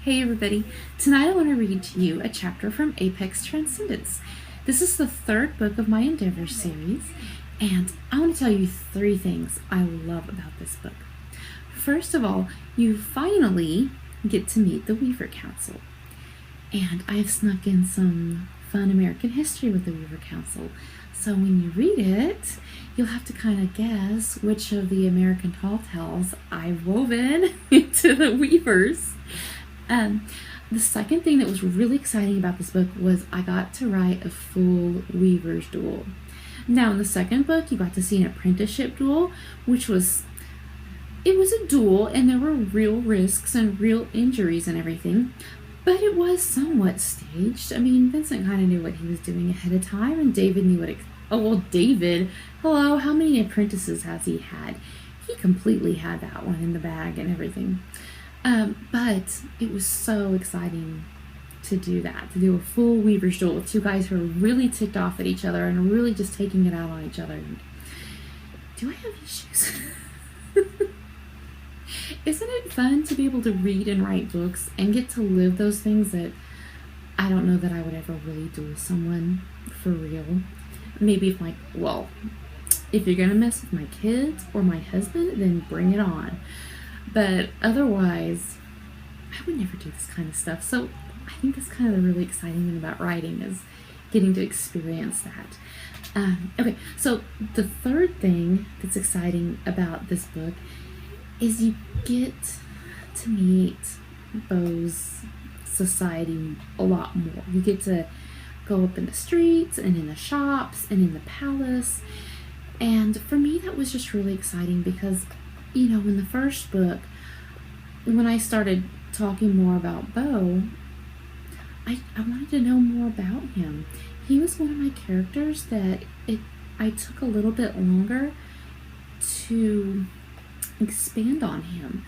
Hey everybody, tonight I want to read to you a chapter from Apex Transcendence. This is the third book of my Endeavor series, and I want to tell you 3 things I love about this book. First of all, you finally get to meet the Weaver Council, and I have snuck in some fun American history with the Weaver Council. So when you read it, you'll have to kind of guess which of the American tall tales I've woven into the Weavers. The second thing that was really exciting about this book was I got to write a full Weaver's duel. Now in the second book, you got to see an apprenticeship duel, which was a duel and there were real risks and real injuries and everything, but it was somewhat staged. I mean, Vincent kind of knew what he was doing ahead of time, and David knew David, hello, how many apprentices has he had? He completely had that one in the bag and everything. But it was so exciting to do that, to do a full Weaver's duel with 2 guys who are really ticked off at each other and really just taking it out on each other. Do I have issues? Isn't it fun to be able to read and write books and get to live those things that I don't know that I would ever really do with someone for real? Maybe if you're going to mess with my kids or my husband, then bring it on. But otherwise, I would never do this kind of stuff. So I think that's kind of the really exciting thing about writing, is getting to experience that. Okay, so the third thing that's exciting about this book is you get to meet Beau's society a lot more. You get to go up in the streets and in the shops and in the palace. And for me, that was just really exciting because, in the first book, when I started talking more about Beau, I wanted to know more about him. He was one of my characters that I took a little bit longer to expand on him.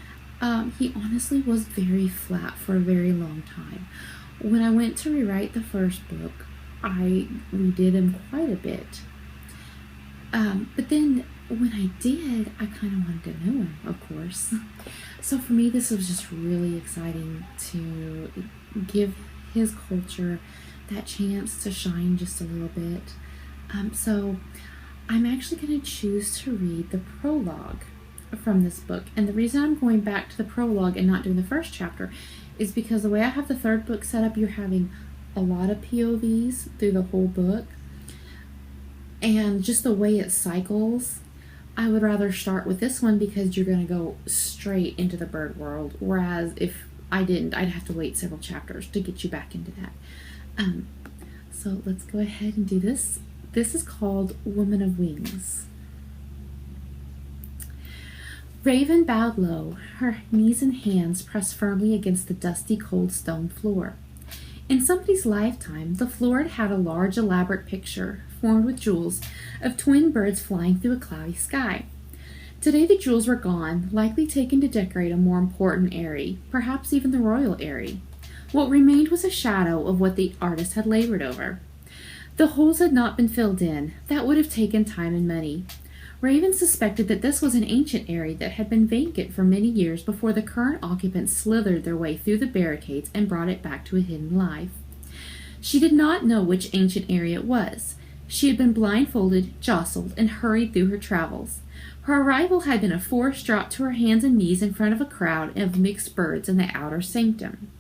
He honestly was very flat for a very long time. When I went to rewrite the first book, I redid him quite a bit. But then when I did, I kind of wanted to know him, of course. So for me, this was just really exciting to give his culture that chance to shine just a little bit. So I'm actually going to choose to read the prologue from this book. And the reason I'm going back to the prologue and not doing the first chapter is because the way I have the third book set up, you're having a lot of POVs through the whole book. And just the way it cycles, I would rather start with this one because you're going to go straight into the bird world. Whereas if I didn't, I'd have to wait several chapters to get you back into that. So let's go ahead and do this. This is called Woman of Wings. Raven bowed low, her knees and hands pressed firmly against the dusty, cold stone floor. In somebody's lifetime, the floor had had a large, elaborate picture, formed with jewels, of twin birds flying through a cloudy sky. Today the jewels were gone, likely taken to decorate a more important eyrie, perhaps even the royal eyrie. What remained was a shadow of what the artist had labored over. The holes had not been filled in. That would have taken time and money. Raven suspected that this was an ancient eyrie that had been vacant for many years before the current occupants slithered their way through the barricades and brought it back to a hidden life. She did not know which ancient eyrie it was. She had been blindfolded, jostled, and hurried through her travels. Her arrival had been a forced drop to her hands and knees in front of a crowd of mixed birds in the outer sanctum.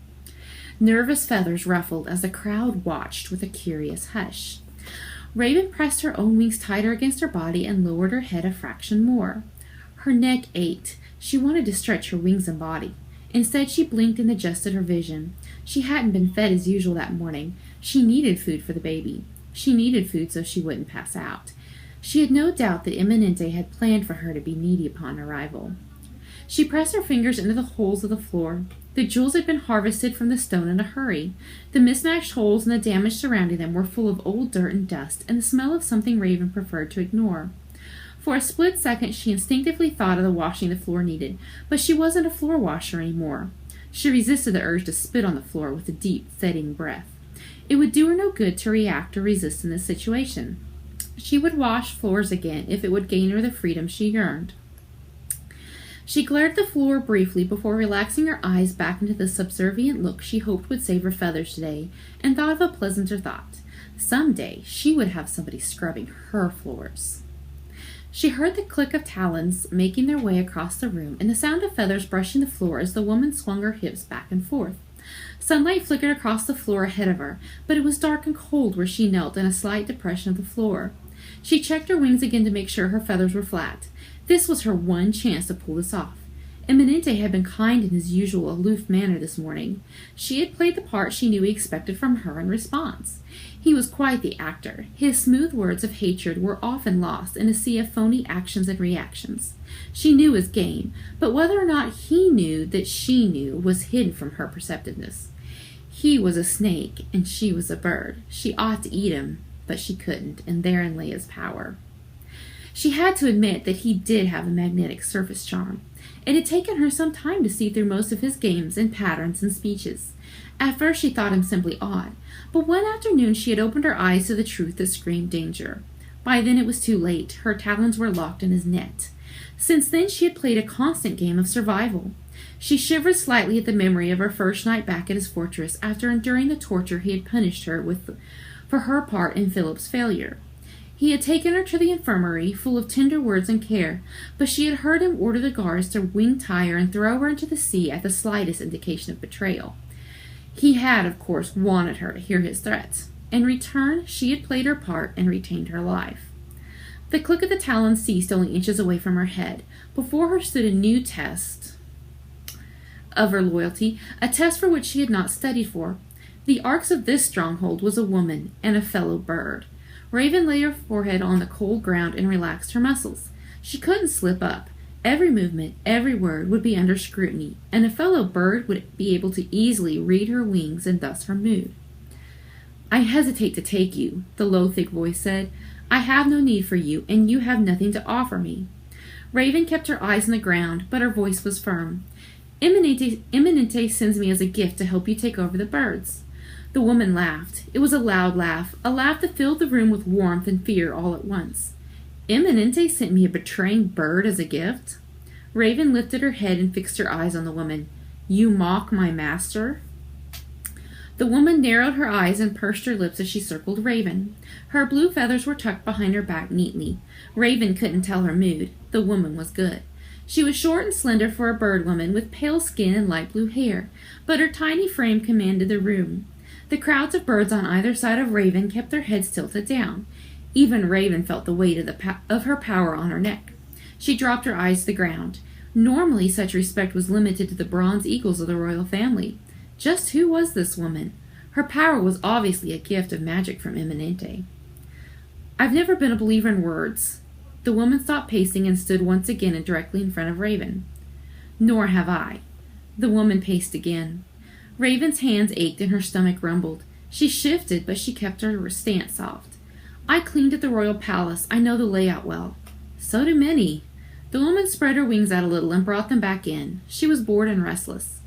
Nervous feathers ruffled as the crowd watched with a curious hush. Raven pressed her own wings tighter against her body and lowered her head a fraction more. Her neck ached. She wanted to stretch her wings and body. Instead, she blinked and adjusted her vision. She hadn't been fed as usual that morning. She needed food for the baby. She needed food so she wouldn't pass out. She had no doubt that Eminente had planned for her to be needy upon arrival. She pressed her fingers into the holes of the floor. The jewels had been harvested from the stone in a hurry. The mismatched holes and the damage surrounding them were full of old dirt and dust, and the smell of something Raven preferred to ignore. For a split second, she instinctively thought of the washing the floor needed, but she wasn't a floor washer anymore. She resisted the urge to spit on the floor with a deep, setting breath. It would do her no good to react or resist in this situation. She would wash floors again if it would gain her the freedom she yearned. She glared at the floor briefly before relaxing her eyes back into the subservient look she hoped would save her feathers today, and thought of a pleasanter thought. Someday she would have somebody scrubbing her floors. She heard the click of talons making their way across the room and the sound of feathers brushing the floor as the woman swung her hips back and forth. Sunlight flickered across the floor ahead of her, but it was dark and cold where she knelt in a slight depression of the floor. She checked her wings again to make sure her feathers were flat. This was her one chance to pull this off. Eminente had been kind in his usual aloof manner this morning. She had played the part she knew he expected from her in response. He was quite the actor. His smooth words of hatred were often lost in a sea of phony actions and reactions. She knew his game, but whether or not he knew that she knew was hidden from her perceptiveness. He was a snake, and she was a bird. She ought to eat him, but she couldn't, and therein lay his power. She had to admit that he did have a magnetic surface charm. It had taken her some time to see through most of his games and patterns and speeches. At first she thought him simply odd, but one afternoon she had opened her eyes to the truth that screamed danger. By then it was too late. Her talons were locked in his net. Since then she had played a constant game of survival. She shivered slightly at the memory of her first night back at his fortress after enduring the torture he had punished her with for her part in Philip's failure. He had taken her to the infirmary, full of tender words and care, but she had heard him order the guards to wing-tie her and throw her into the sea at the slightest indication of betrayal. He had, of course, wanted her to hear his threats. In return, she had played her part and retained her life. The click of the talons ceased only inches away from her head. Before her stood a new test of her loyalty, a test for which she had not studied for. The arcs of this stronghold was a woman and a fellow bird. Raven lay her forehead on the cold ground and relaxed her muscles. She couldn't slip up. Every movement, every word would be under scrutiny, and a fellow bird would be able to easily read her wings and thus her mood. "I hesitate to take you," the low, thick voice said. "I have no need for you, and you have nothing to offer me." Raven kept her eyes on the ground, but her voice was firm. Eminente sends me as a gift to help you take over the birds." The woman laughed. It was a loud laugh, a laugh that filled the room with warmth and fear all at once. "Eminente sent me a betraying bird as a gift?" Raven lifted her head and fixed her eyes on the woman. "You mock my master?" The woman narrowed her eyes and pursed her lips as she circled Raven. Her blue feathers were tucked behind her back neatly. Raven couldn't tell her mood. The woman was good. She was short and slender for a bird woman, with pale skin and light blue hair, but her tiny frame commanded the room. The crowds of birds on either side of Raven kept their heads tilted down. Even Raven felt the weight of her power on her neck. She dropped her eyes to the ground. Normally such respect was limited to the bronze eagles of the royal family. Just who was this woman? Her power was obviously a gift of magic from Eminente. "I've never been a believer in words." The woman stopped pacing and stood once again and directly in front of Raven. "Nor have I." The woman paced again. Raven's hands ached and her stomach rumbled. She shifted, but she kept her stance soft. "I cleaned at the royal palace. I know the layout well." "So do many." The woman spread her wings out a little and brought them back in. She was bored and restless.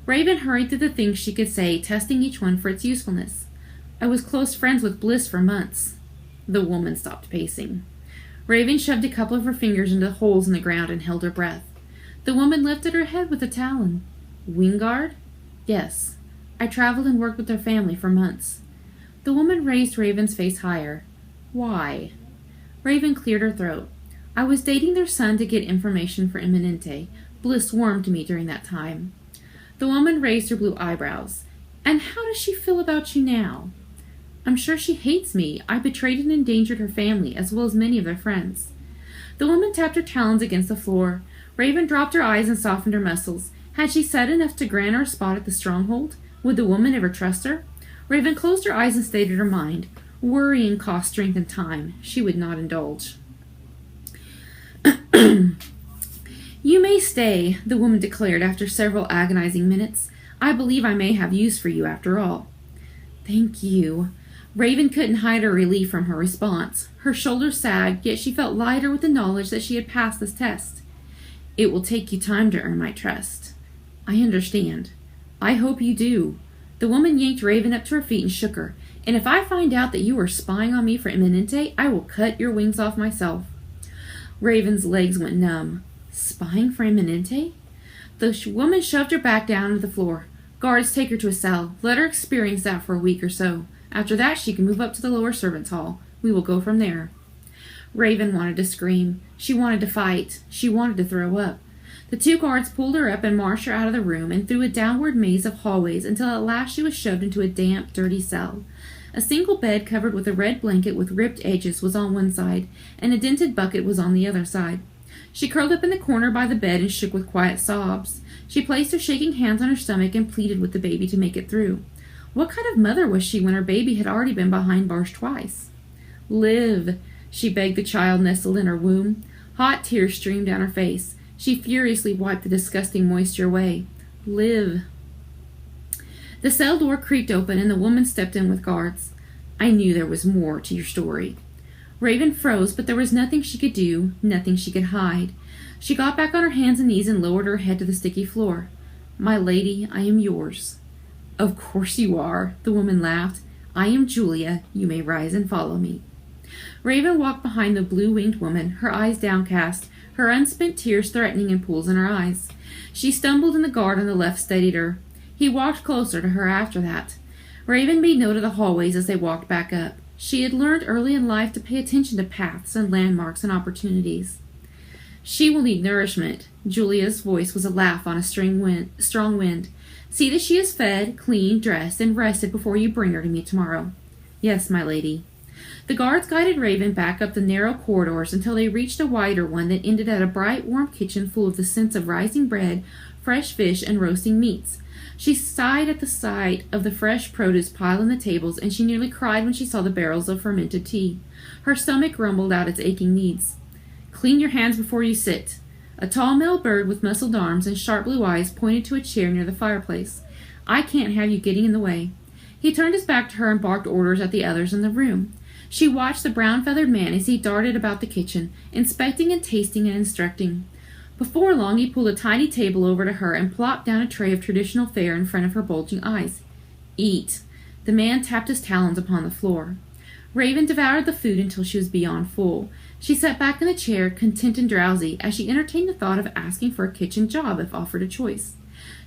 Raven hurried through the things she could say, testing each one for its usefulness. "I was close friends with Bliss for months." The woman stopped pacing. Raven shoved a couple of her fingers into holes in the ground and held her breath. The woman lifted her head with a talon. "Wingard?" "Yes. I traveled and worked with their family for months." The woman raised Raven's face higher. "Why?" Raven cleared her throat. "I was dating their son to get information for Eminente. Bliss warmed me during that time." The woman raised her blue eyebrows. "And how does she feel about you now?" "I'm sure she hates me. I betrayed and endangered her family, as well as many of their friends." The woman tapped her talons against the floor. Raven dropped her eyes and softened her muscles. Had she said enough to grant her a spot at the stronghold? Would the woman ever trust her? Raven closed her eyes and stated her mind. Worrying cost strength and time. She would not indulge. "You may stay," the woman declared after several agonizing minutes. "I believe I may have use for you after all." "Thank you." Raven couldn't hide her relief from her response. Her shoulders sagged, yet she felt lighter with the knowledge that she had passed this test. "It will take you time to earn my trust." "I understand." "I hope you do." The woman yanked Raven up to her feet and shook her. "And if I find out that you are spying on me for Eminente, I will cut your wings off myself." Raven's legs went numb. Spying for Eminente? The woman shoved her back down to the floor. Guards, take her to a cell. Let her experience that for a week or so. After that, she can move up to the lower servants' hall. We will go from there. Raven wanted to scream. She wanted to fight. She wanted to throw up. The two guards pulled her up and marched her out of the room and through a downward maze of hallways until at last she was shoved into a damp, dirty cell. A single bed covered with a red blanket with ripped edges was on one side, and a dented bucket was on the other side. She curled up in the corner by the bed and shook with quiet sobs. She placed her shaking hands on her stomach and pleaded with the baby to make it through. What kind of mother was she when her baby had already been behind bars twice? Live, she begged the child nestled in her womb. Hot tears streamed down her face. She furiously wiped the disgusting moisture away. Live. The cell door creaked open and the woman stepped in with guards. I knew there was more to your story. Raven froze, but there was nothing she could do, nothing she could hide. She got back on her hands and knees and lowered her head to the sticky floor. My lady, I am yours. Of course you are, the woman laughed. I am Julia. You may rise and follow me. Raven walked behind the blue-winged woman, her eyes downcast, her unspent tears threatening in pools in her eyes. She stumbled and the guard on the left steadied her. He walked closer to her after that. Raven made note of the hallways as they walked back up. She had learned early in life to pay attention to paths and landmarks and opportunities. She will need nourishment. Julia's voice was a laugh on a strong wind. See that she is fed, clean, dressed, and rested before you bring her to me tomorrow. Yes, my lady. The guards guided Raven back up the narrow corridors until they reached a wider one that ended at a bright, warm kitchen full of the scents of rising bread, fresh fish, and roasting meats. She sighed at the sight of the fresh produce piled on the tables, and she nearly cried when she saw the barrels of fermented tea. Her stomach rumbled out its aching needs. Clean your hands before you sit. A tall male bird with muscled arms and sharp blue eyes pointed to a chair near the fireplace. I can't have you getting in the way. He turned his back to her and barked orders at the others in the room. She watched the brown-feathered man as he darted about the kitchen, inspecting and tasting and instructing. Before long, he pulled a tiny table over to her and plopped down a tray of traditional fare in front of her bulging eyes. Eat. The man tapped his talons upon the floor. Raven devoured the food until she was beyond full. She sat back in the chair, content and drowsy, as she entertained the thought of asking for a kitchen job if offered a choice.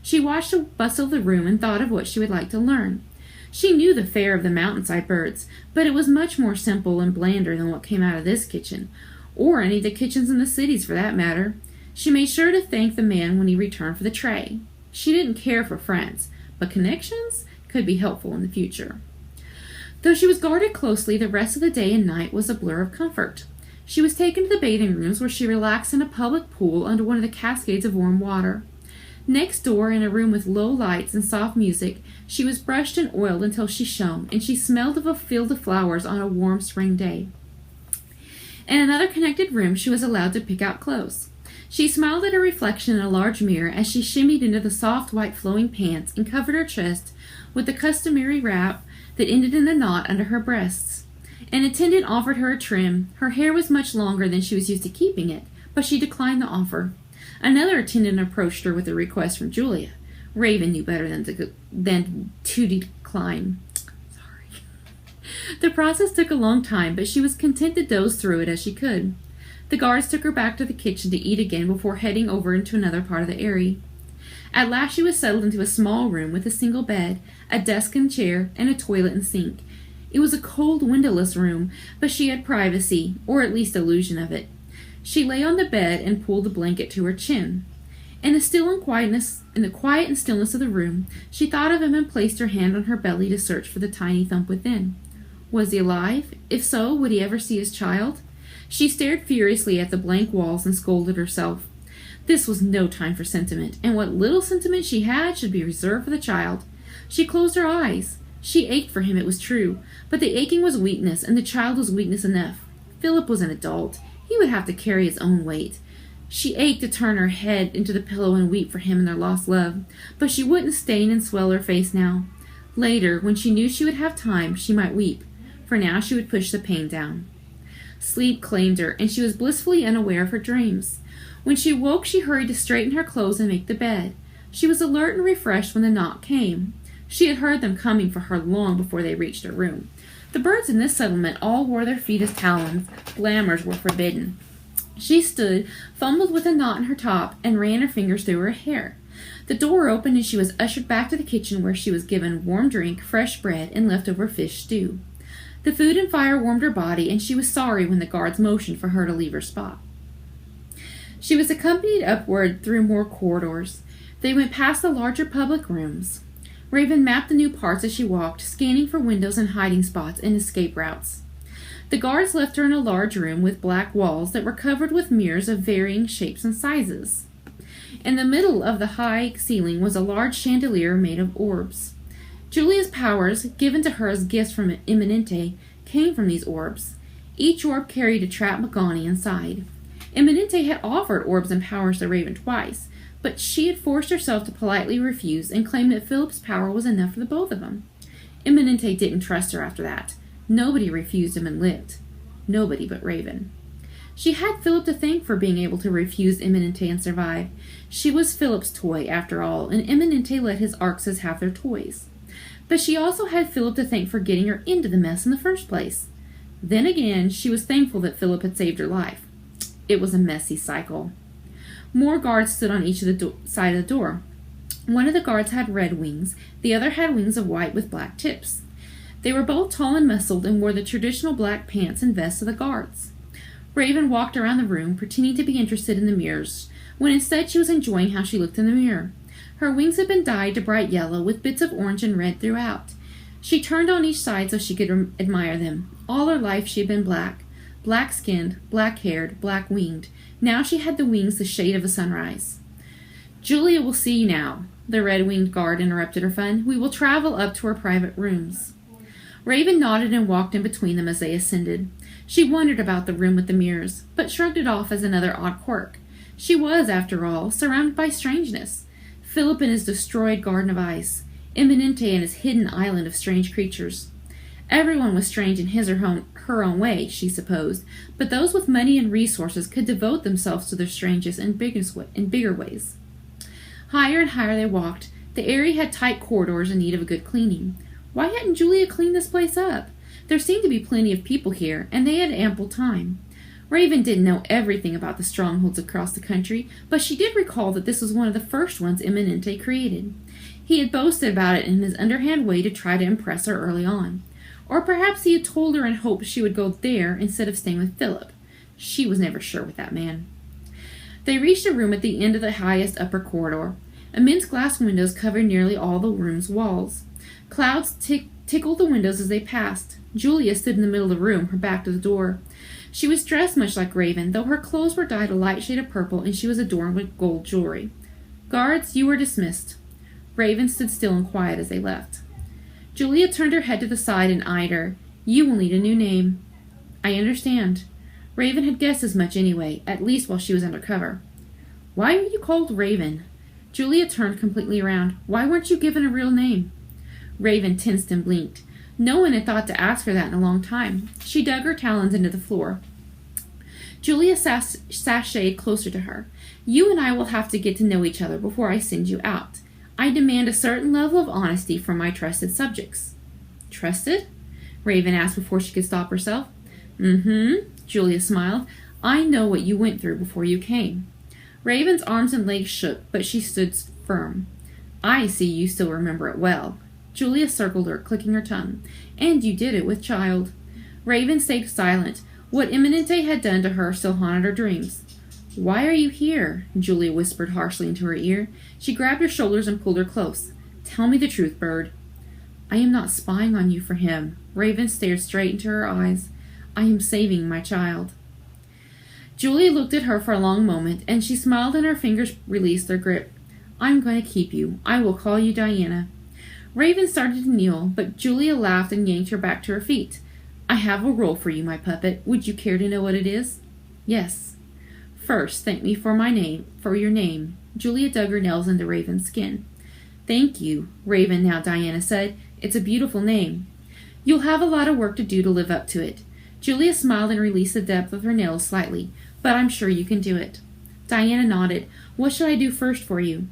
She watched the bustle of the room and thought of what she would like to learn. She knew the fare of the mountainside birds, but it was much more simple and blander than what came out of this kitchen, or any of the kitchens in the cities for that matter. She made sure to thank the man when he returned for the tray. She didn't care for friends, but connections could be helpful in the future. Though she was guarded closely, the rest of the day and night was a blur of comfort. She was taken to the bathing rooms where she relaxed in a public pool under one of the cascades of warm water. Next door, in a room with low lights and soft music, she was brushed and oiled until she shone, and she smelled of a field of flowers on a warm spring day. In another connected room, she was allowed to pick out clothes. She smiled at her reflection in a large mirror as she shimmied into the soft white flowing pants and covered her chest with the customary wrap that ended in a knot under her breasts. An attendant offered her a trim. Her hair was much longer than she was used to keeping it, but she declined the offer. Another attendant approached her with a request from Julia. Raven knew better than to decline. Sorry. The process took a long time, but she was content to doze through it as she could. The guards took her back to the kitchen to eat again before heading over into another part of the area. At last she was settled into a small room with a single bed, a desk and chair, and a toilet and sink. It was a cold, windowless room, but she had privacy, or at least illusion of it. She lay on the bed and pulled the blanket to her chin. In the quiet and stillness of the room, she thought of him and placed her hand on her belly to search for the tiny thump within. Was he alive? If so, would he ever see his child? She stared furiously at the blank walls and scolded herself. This was no time for sentiment, and what little sentiment she had should be reserved for the child. She closed her eyes. She ached for him, it was true, but the aching was weakness, and the child was weakness enough. Philip was an adult. He would have to carry his own weight. She ached to turn her head into the pillow and weep for him and their lost love, but she wouldn't stain and swell her face now. Later, when she knew she would have time, she might weep. For now she would push the pain down. Sleep claimed her, and she was blissfully unaware of her dreams. When she woke, she hurried to straighten her clothes and make the bed. She was alert and refreshed when the knock came. She had heard them coming for her long before they reached her room. The birds in this settlement all wore their feet as talons. Glamours were forbidden. She stood, fumbled with a knot in her top, and ran her fingers through her hair. The door opened and she was ushered back to the kitchen where she was given warm drink, fresh bread, and leftover fish stew. The food and fire warmed her body, and she was sorry when the guards motioned for her to leave her spot. She was accompanied upward through more corridors. They went past the larger public rooms. Raven mapped the new parts as she walked, scanning for windows and hiding spots and escape routes. The guards left her in a large room with black walls that were covered with mirrors of varying shapes and sizes. In the middle of the high ceiling was a large chandelier made of orbs. Julia's powers, given to her as gifts from Eminente, came from these orbs. Each orb carried a trapped Magani inside. Eminente had offered orbs and powers to Raven twice, but she had forced herself to politely refuse and claim that Philip's power was enough for the both of them. Eminente didn't trust her after that. Nobody refused him and lived. Nobody but Raven. She had Philip to thank for being able to refuse Eminente and survive. She was Philip's toy, after all, and Eminente let his Arxes have their toys. But she also had Philip to thank for getting her into the mess in the first place. Then again, she was thankful that Philip had saved her life. It was a messy cycle. More guards stood on each of the side of the door. One of the guards had red wings, the other had wings of white with black tips. They were both tall and muscled and wore the traditional black pants and vests of the guards. Raven walked around the room, pretending to be interested in the mirrors, when instead she was enjoying how she looked in the mirror. Her wings had been dyed to bright yellow, with bits of orange and red throughout. She turned on each side so she could admire them. All her life she had been black. Black-skinned, black-haired, black-winged. Now she had the wings the shade of a sunrise. "Julia will see you now," the red-winged guard interrupted her fun. "We will travel up to our private rooms." Raven nodded and walked in between them as they ascended. She wondered about the room with the mirrors, but shrugged it off as another odd quirk. She was, after all, surrounded by strangeness. Philip and his destroyed garden of ice, Eminente and his hidden island of strange creatures. Everyone was strange in his or her own way, she supposed, but those with money and resources could devote themselves to their strangest and bigger ways. Higher and higher they walked. The area had tight corridors in need of a good cleaning. Why hadn't Julia cleaned this place up? There seemed to be plenty of people here, and they had ample time. Raven didn't know everything about the strongholds across the country, but she did recall that this was one of the first ones Eminente created. He had boasted about it in his underhand way to try to impress her early on. Or perhaps he had told her in hopes she would go there instead of staying with Philip. She was never sure with that man. They reached a room at the end of the highest upper corridor. Immense glass windows covered nearly all the room's walls. Clouds tickled the windows as they passed. Julia stood in the middle of the room, her back to the door. She was dressed much like Raven, though her clothes were dyed a light shade of purple and she was adorned with gold jewelry. "Guards, you are dismissed." Raven stood still and quiet as they left. Julia turned her head to the side and eyed her. "You will need a new name." "I understand." Raven had guessed as much anyway, at least while she was undercover. "Why are you called Raven?" Julia turned completely around. "Why weren't you given a real name?" Raven tensed and blinked. No one had thought to ask her that in a long time. She dug her talons into the floor. Julia sashayed closer to her. "You and I will have to get to know each other before I send you out. I demand a certain level of honesty from my trusted subjects." "Trusted?" Raven asked before she could stop herself. Julia smiled. "I know what you went through before you came." Raven's arms and legs shook, but she stood firm. "I see you still remember it well." Julia circled her, clicking her tongue. "And you did it with child." Raven stayed silent. What Eminente had done to her still haunted her dreams. "Why are you here?" Julia whispered harshly into her ear. She grabbed her shoulders and pulled her close. "Tell me the truth, bird." "I am not spying on you for him." Raven stared straight into her eyes. "I am saving my child." Julia looked at her for a long moment, and she smiled and her fingers released their grip. "I'm going to keep you. I will call you Diana." Raven started to kneel, but Julia laughed and yanked her back to her feet. "I have a role for you, my puppet. Would you care to know what it is?" "Yes." "First, thank me for your name." Julia dug her nails into Raven's skin. "Thank you," Raven, now Diana, said. "It's a beautiful name." "You'll have a lot of work to do to live up to it." Julia smiled and released the depth of her nails slightly. "But I'm sure you can do it." Diana nodded. "What should I do first for you?"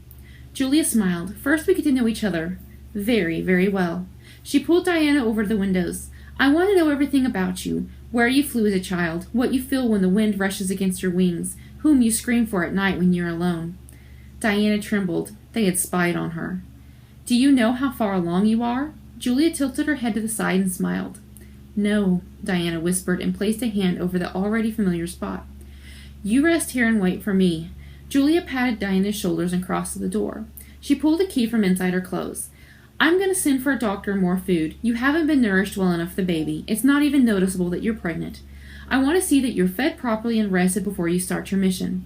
Julia smiled. "First we get to know each other. Very, very well." She pulled Diana over to the windows. "I want to know everything about you. Where you flew as a child, what you feel when the wind rushes against your wings, whom you scream for at night when you're alone. Diana trembled. They had spied on her. Do you know how far along you are? Julia tilted her head to the side and smiled. No, Diana whispered and placed a hand over the already familiar spot. You rest here and wait for me. Julia patted Diana's shoulders and crossed to the door. She pulled a key from inside her clothes. I'm going to send for a doctor and more food. You haven't been nourished well enough for the baby. It's not even noticeable that you're pregnant. I want to see that you're fed properly and rested before you start your mission.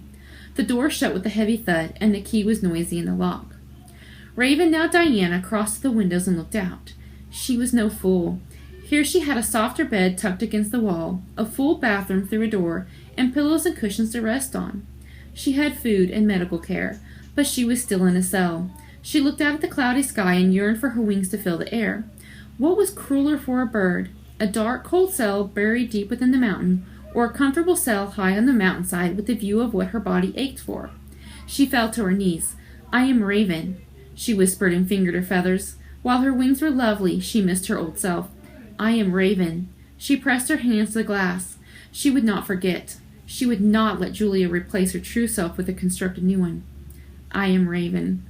The door shut with a heavy thud, and the key was noisy in the lock. Raven, now Diana, crossed to the windows and looked out. She was no fool. Here she had a softer bed tucked against the wall, a full bathroom through a door, and pillows and cushions to rest on. She had food and medical care, but she was still in a cell. She looked out at the cloudy sky and yearned for her wings to fill the air. What was crueler for a bird? A dark, cold cell buried deep within the mountain, or a comfortable cell high on the mountainside with a view of what her body ached for? She fell to her knees. I am Raven, she whispered and fingered her feathers. While her wings were lovely, she missed her old self. I am Raven. She pressed her hands to the glass. She would not forget. She would not let Julia replace her true self with a constructed new one. I am Raven.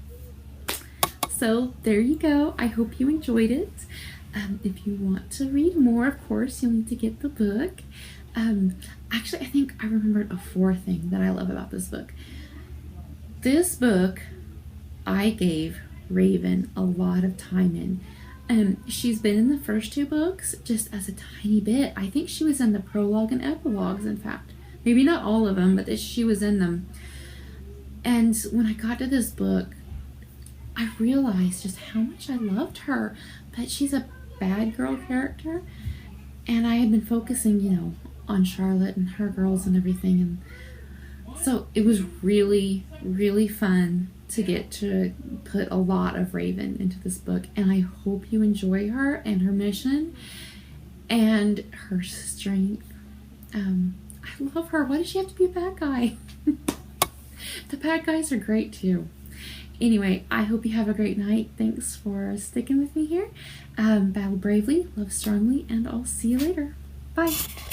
So there you go. I hope you enjoyed it. If you want to read more, of course, you'll need to get the book. Actually, I think I remembered a fourth thing that I love about this book. This book, I gave Raven a lot of time in. She's been in the first two books just as a tiny bit. I think she was in the prologue and epilogues, in fact. Maybe not all of them, but she was in them. And when I got to this book, I realized just how much I loved her. But she's a bad girl character, and I had been focusing, on Charlotte and her girls and everything. And so it was really, really fun to get to put a lot of Raven into this book. And I hope you enjoy her and her mission and her strength. I love her. Why does she have to be a bad guy? The bad guys are great too. Anyway, I hope you have a great night. Thanks for sticking with me here. Battle bravely, love strongly, and I'll see you later. Bye.